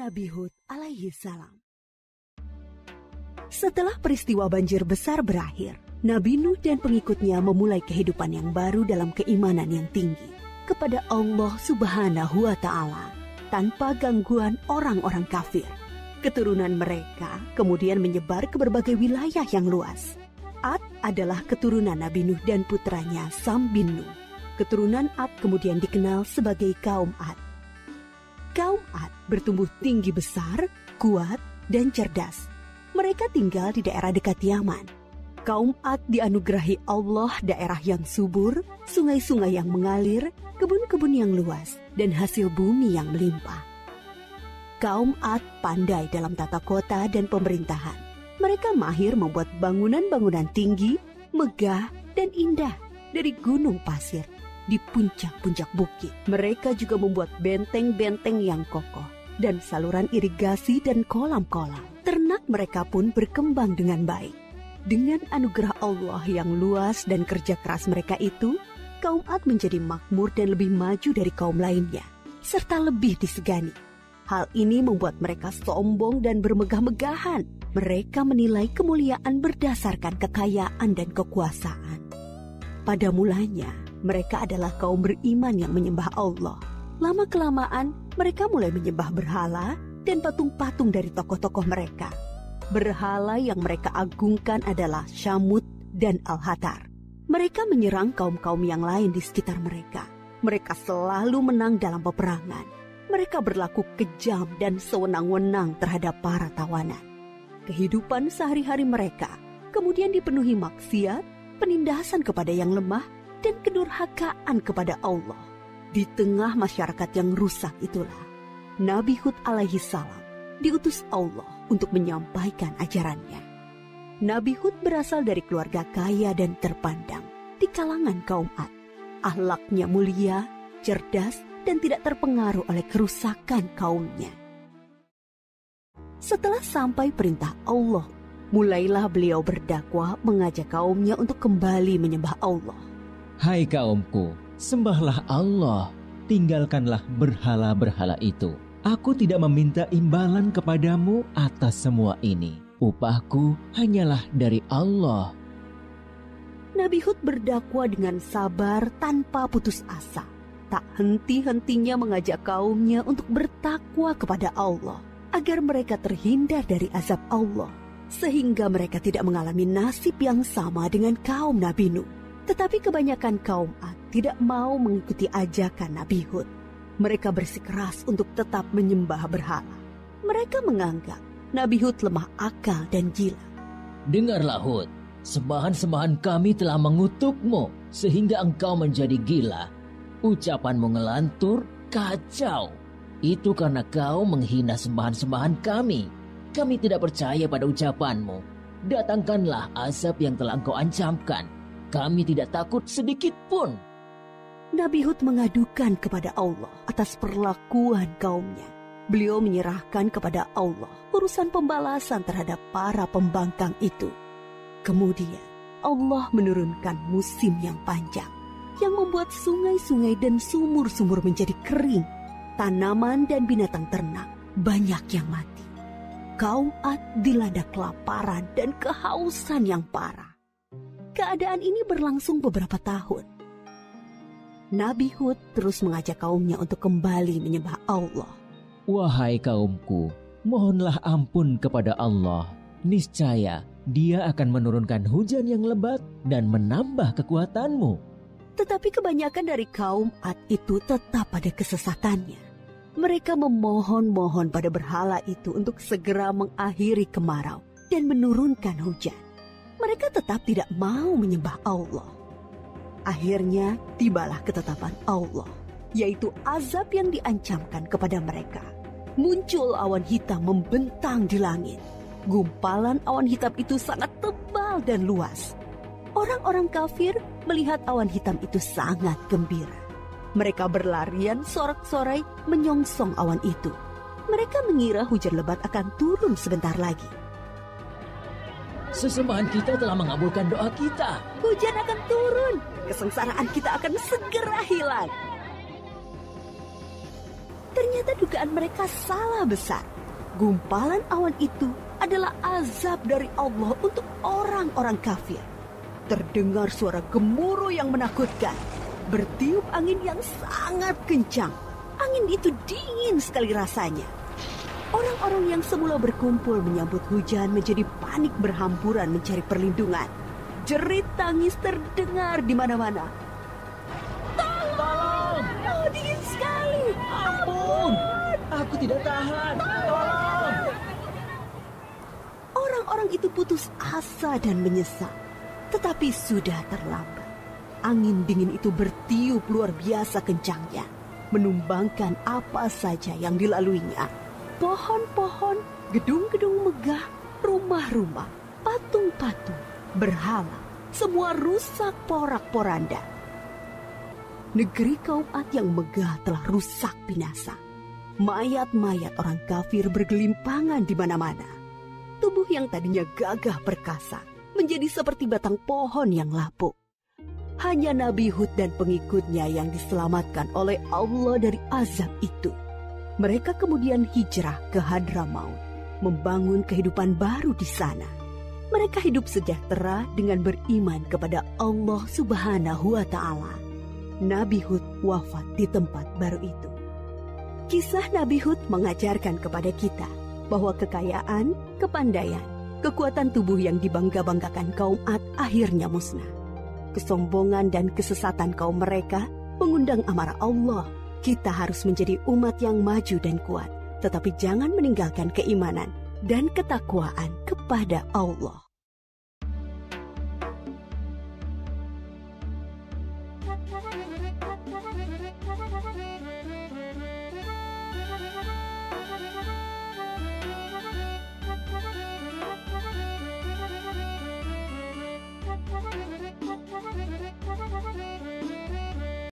Nabi Hud alaihi salam. Setelah peristiwa banjir besar berakhir, Nabi Nuh dan pengikutnya memulai kehidupan yang baru dalam keimanan yang tinggi kepada Allah Subhanahu wa Ta'ala tanpa gangguan orang-orang kafir. Keturunan mereka kemudian menyebar ke berbagai wilayah yang luas. Ad adalah keturunan Nabi Nuh dan putranya Sam bin Nuh. Keturunan Ad kemudian dikenal sebagai kaum Ad. Kaum Ad bertumbuh tinggi besar, kuat, dan cerdas. Mereka tinggal di daerah dekat Yaman. Kaum Ad dianugerahi Allah daerah yang subur, sungai-sungai yang mengalir, kebun-kebun yang luas, dan hasil bumi yang melimpah. Kaum Ad pandai dalam tata kota dan pemerintahan. Mereka mahir membuat bangunan-bangunan tinggi, megah, dan indah dari gunung pasir di puncak-puncak bukit. Mereka juga membuat benteng-benteng yang kokoh dan saluran irigasi dan kolam-kolam. Ternak mereka pun berkembang dengan baik. Dengan anugerah Allah yang luas dan kerja keras mereka itu, kaum Ad menjadi makmur dan lebih maju dari kaum lainnya, serta lebih disegani. Hal ini membuat mereka sombong dan bermegah-megahan. Mereka menilai kemuliaan berdasarkan kekayaan dan kekuasaan. Pada mulanya, mereka adalah kaum beriman yang menyembah Allah. Lama-kelamaan, mereka mulai menyembah berhala dan patung-patung dari tokoh-tokoh mereka. Berhala yang mereka agungkan adalah Syamut dan Al-Hatar. Mereka menyerang kaum-kaum yang lain di sekitar mereka. Mereka selalu menang dalam peperangan. Mereka berlaku kejam dan sewenang-wenang terhadap para tawanan. Kehidupan sehari-hari mereka kemudian dipenuhi maksiat, penindasan kepada yang lemah, dan kedurhakaan kepada Allah. Di tengah masyarakat yang rusak itulah, Nabi Hud alaihi salam diutus Allah untuk menyampaikan ajarannya. Nabi Hud berasal dari keluarga kaya dan terpandang di kalangan kaum Ad. Akhlaknya mulia, cerdas, dan tidak terpengaruh oleh kerusakan kaumnya. Setelah sampai perintah Allah, mulailah beliau berdakwah mengajak kaumnya untuk kembali menyembah Allah. Hai kaumku, sembahlah Allah, tinggalkanlah berhala-berhala itu. Aku tidak meminta imbalan kepadamu atas semua ini. Upahku hanyalah dari Allah. Nabi Hud berdakwah dengan sabar tanpa putus asa. Tak henti-hentinya mengajak kaumnya untuk bertakwa kepada Allah, agar mereka terhindar dari azab Allah, sehingga mereka tidak mengalami nasib yang sama dengan kaum Nabi Nuh. Tetapi kebanyakan kaum Ad tidak mau mengikuti ajakan Nabi Hud. Mereka bersikeras untuk tetap menyembah berhala. Mereka menganggap Nabi Hud lemah akal dan gila. Dengarlah Hud, sembahan-sembahan kami telah mengutukmu sehingga engkau menjadi gila. Ucapanmu ngelantur, kacau. Itu karena kau menghina sembahan-sembahan kami. Kami tidak percaya pada ucapanmu. Datangkanlah azab yang telah engkau ancamkan. Kami tidak takut sedikit pun. Nabi Hud mengadukan kepada Allah atas perlakuan kaumnya. Beliau menyerahkan kepada Allah urusan pembalasan terhadap para pembangkang itu. Kemudian Allah menurunkan musim yang panjang, yang membuat sungai-sungai dan sumur-sumur menjadi kering. Tanaman dan binatang ternak banyak yang mati. Kaum Ad dilanda kelaparan dan kehausan yang parah. Keadaan ini berlangsung beberapa tahun. Nabi Hud terus mengajak kaumnya untuk kembali menyembah Allah. Wahai kaumku, mohonlah ampun kepada Allah. Niscaya Dia akan menurunkan hujan yang lebat dan menambah kekuatanmu. Tetapi kebanyakan dari kaum Ad itu tetap pada kesesatannya. Mereka memohon-mohon pada berhala itu untuk segera mengakhiri kemarau dan menurunkan hujan. Mereka tetap tidak mau menyembah Allah. Akhirnya tibalah ketetapan Allah, yaitu azab yang diancamkan kepada mereka. Muncul awan hitam membentang di langit. Gumpalan awan hitam itu sangat tebal dan luas. Orang-orang kafir melihat awan hitam itu sangat gembira. Mereka berlarian sorak-sorai menyongsong awan itu. Mereka mengira hujan lebat akan turun sebentar lagi. Sesembahan kita telah mengabulkan doa kita. Hujan akan turun. Kesengsaraan kita akan segera hilang. Ternyata dugaan mereka salah besar. Gumpalan awan itu adalah azab dari Allah untuk orang-orang kafir. Terdengar suara gemuruh yang menakutkan. Bertiup angin yang sangat kencang. Angin itu dingin sekali rasanya. Orang-orang yang semula berkumpul menyambut hujan menjadi panik berhamburan mencari perlindungan. Jerit tangis terdengar di mana-mana. Tolong! Oh, dingin sekali. Ampun! Aku tidak tahan. Tolong! Orang-orang itu putus asa dan menyesal. Tetapi sudah terlambat. Angin dingin itu bertiup luar biasa kencangnya, menumbangkan apa saja yang dilaluinya. Pohon-pohon, gedung-gedung megah, rumah-rumah, patung-patung, berhala, semua rusak porak-poranda. Negeri kaum Ad yang megah telah rusak binasa. Mayat-mayat orang kafir bergelimpangan di mana-mana. Tubuh yang tadinya gagah perkasa menjadi seperti batang pohon yang lapuk. Hanya Nabi Hud dan pengikutnya yang diselamatkan oleh Allah dari azab itu. Mereka kemudian hijrah ke Hadramaut, membangun kehidupan baru di sana. Mereka hidup sejahtera dengan beriman kepada Allah Subhanahu wa Ta'ala. Nabi Hud wafat di tempat baru itu. Kisah Nabi Hud mengajarkan kepada kita bahwa kekayaan, kepandaian, kekuatan tubuh yang dibangga-banggakan kaum Ad akhirnya musnah. Kesombongan dan kesesatan kaum mereka mengundang amarah Allah. Kita harus menjadi umat yang maju dan kuat, tetapi jangan meninggalkan keimanan dan ketakwaan kepada Allah.